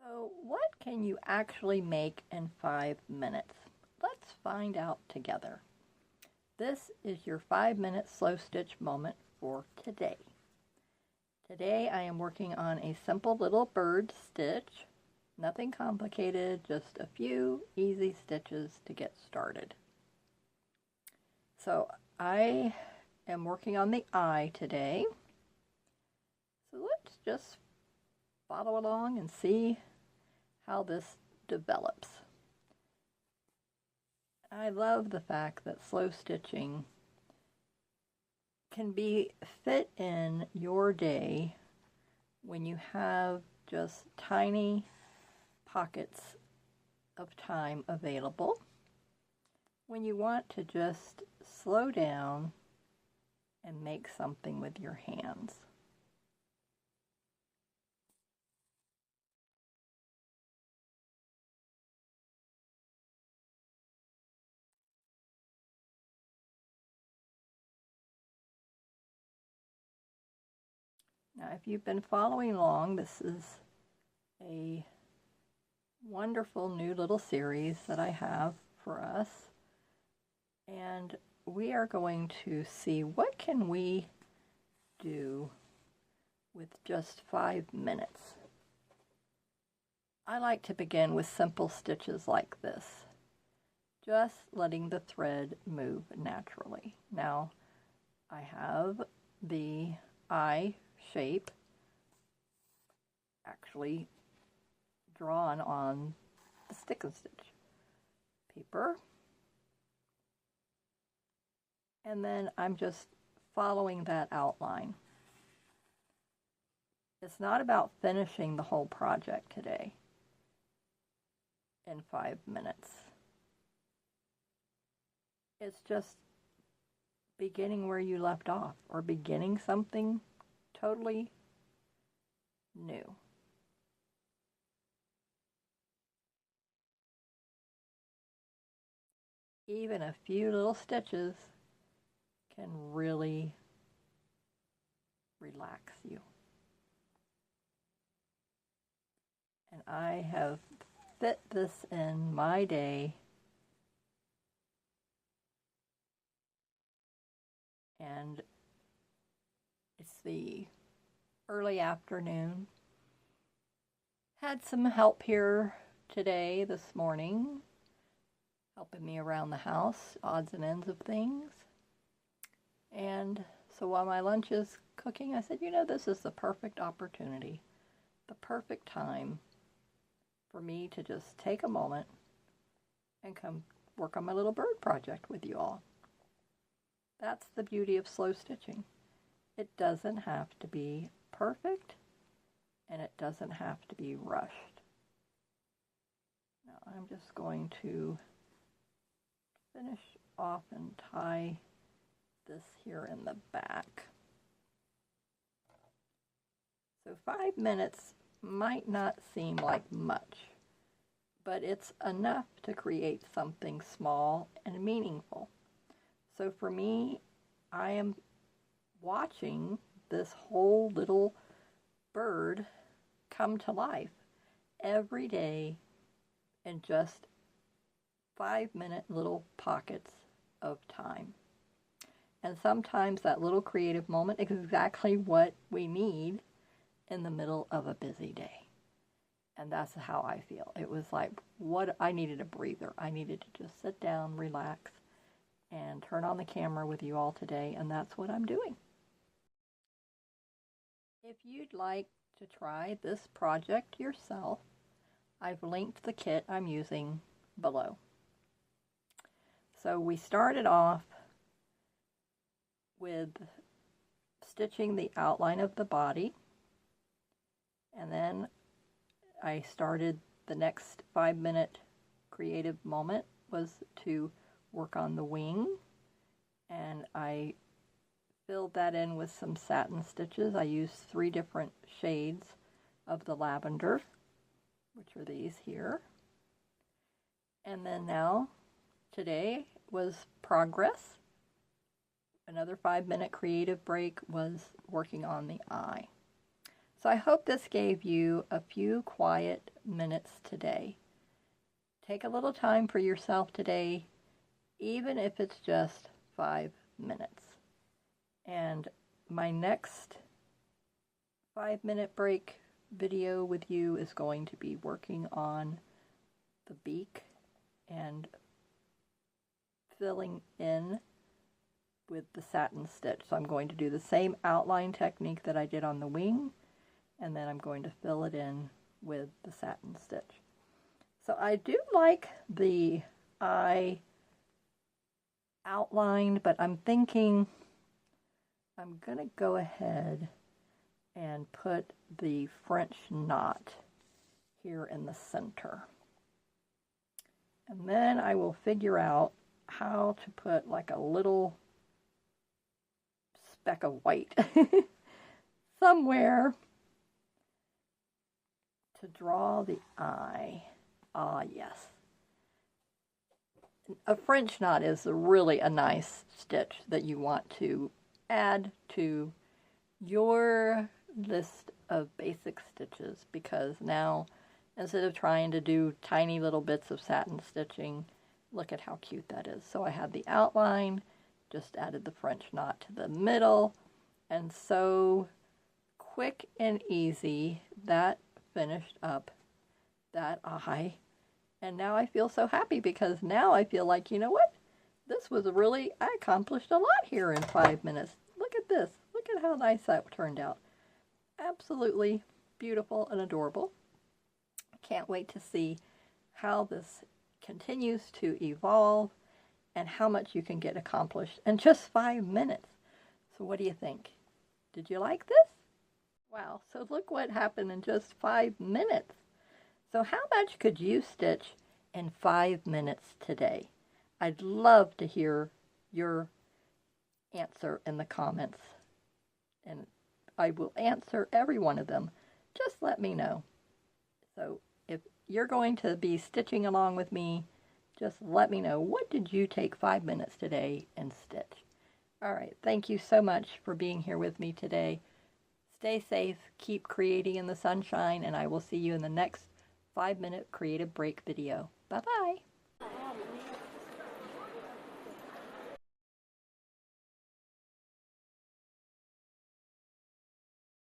So, what can you actually make in 5 minutes? Let's find out together. This is your 5 minute slow stitch moment for today. Today I am working on a simple little bird stitch. Nothing complicated, just a few easy stitches to get started. So I am working on the eye today. So let's just follow along and see how this develops. I love the fact that slow stitching can be fit in your day when you have just tiny pockets of time available, when you want to just slow down and make something with your hands. Now, if you've been following along, this is a wonderful new little series that I have for us. And we are going to see what can we do with just 5 minutes. I like to begin with simple stitches like this, just letting the thread move naturally. Now, I have the eye shape actually drawn on the stick and stitch paper, and then I'm just following that outline. It's not about finishing the whole project today in 5 minutes. It's just beginning where you left off, or beginning something totally new. Even a few little stitches can really relax you. And I have fit this in my day, and it's the early afternoon. Had some help here today, this morning, helping me around the house, odds and ends of things. And so while my lunch is cooking, I said, this is the perfect opportunity, the perfect time for me to just take a moment and come work on my little bird project with you all. That's the beauty of slow stitching. It doesn't have to be perfect, and it doesn't have to be rushed. Now I'm just going to finish off and tie this here in the back. So 5 minutes might not seem like much, but it's enough to create something small and meaningful. So for me, I am watching this whole little bird come to life every day in just 5-minute little pockets of time. And sometimes that little creative moment is exactly what we need in the middle of a busy day. And that's how I feel. It was like what I needed, a breather. I needed to just sit down, relax, and turn on the camera with you all today, and that's what I'm doing. If you'd like to try this project yourself, I've linked the kit I'm using below. So we started off with stitching the outline of the body, and then I started the next 5-minute creative moment was to work on the wing, and I filled that in with some satin stitches. I used 3 different shades of the lavender, which are these here. And then now, today was progress. Another 5-minute creative break was working on the eye. So I hope this gave you a few quiet minutes today. Take a little time for yourself today, even if it's just 5 minutes. And my next 5-minute break video with you is going to be working on the beak and filling in with the satin stitch. So I'm going to do the same outline technique that I did on the wing, and then I'm going to fill it in with the satin stitch. So I do like the eye outlined, but I'm thinking I'm going to go ahead and put the French knot here in the center. And then I will figure out how to put like a little speck of white somewhere to draw the eye. Ah, yes. A French knot is really a nice stitch that you want to add to your list of basic stitches, because now instead of trying to do tiny little bits of satin stitching, look at how cute that is. So I had the outline, just added the French knot to the middle, and so quick and easy that finished up that eye. And now I feel so happy, because now I feel like, you know what? This was really, I accomplished a lot here in 5 minutes. Look at this. Look at how nice that turned out. Absolutely beautiful and adorable. Can't wait to see how this continues to evolve and how much you can get accomplished in just 5 minutes. So what do you think? Did you like this? Wow, so look what happened in just 5 minutes. So how much could you stitch in 5 minutes today? I'd love to hear your answer in the comments, and I will answer every one of them. Just let me know. So if you're going to be stitching along with me, just let me know, what did you take 5 minutes today and stitch? All right, thank you so much for being here with me today. Stay safe, keep creating in the sunshine, and I will see you in the next 5-minute creative break video. Bye-bye.